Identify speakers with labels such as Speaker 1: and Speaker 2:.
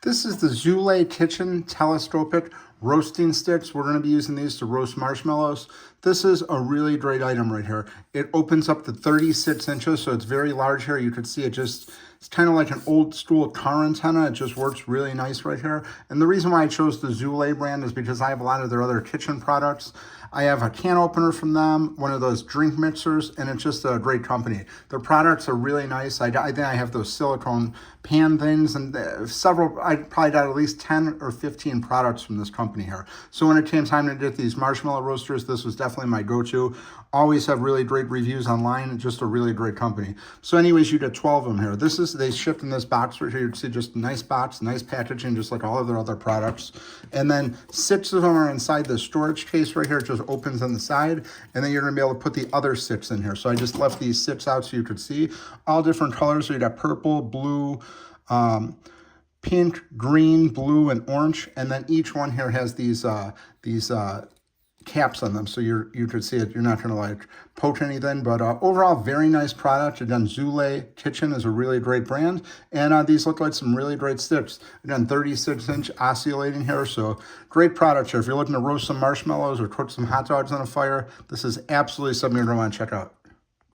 Speaker 1: This is the Zulay Kitchen Telescopic Roasting Sticks. We're going to be using these to roast marshmallows. This is a really great item right here. It opens up to 36 inches, so it's very large here. You can see it's kind of like an old school car antenna. It just works really nice right here. And the reason why I chose the Zulay brand is because I have a lot of their other kitchen products. I have a can opener from them, one of those drink mixers, and it's just a great company. Their products are really nice. I think I have those silicone pan things, and I probably got at least 10 or 15 products from this company here. So when it came time to get these marshmallow roasters, this was definitely my go-to. Always have really great reviews online, just a really great company. So anyways, you get 12 of them here. They shipped in this box right here. You can see just a nice box, nice packaging, just like all of their other products. And then 6 of them are inside the storage case right here. It just opens on the side, and then you're gonna be able to put the other 6 in here. So I just left these 6 out so you could see all different colors. So you got purple, blue, pink, green, blue, and orange. And then each one here has these caps on them, so you could see it. You're not gonna like poke anything, but overall, very nice product. Again, Zulay Kitchen is a really great brand, and these look like some really great sticks. Again, 36-inch oscillating here, so great product here. If you're looking to roast some marshmallows or cook some hot dogs on a fire, this is absolutely something you're gonna want to check out.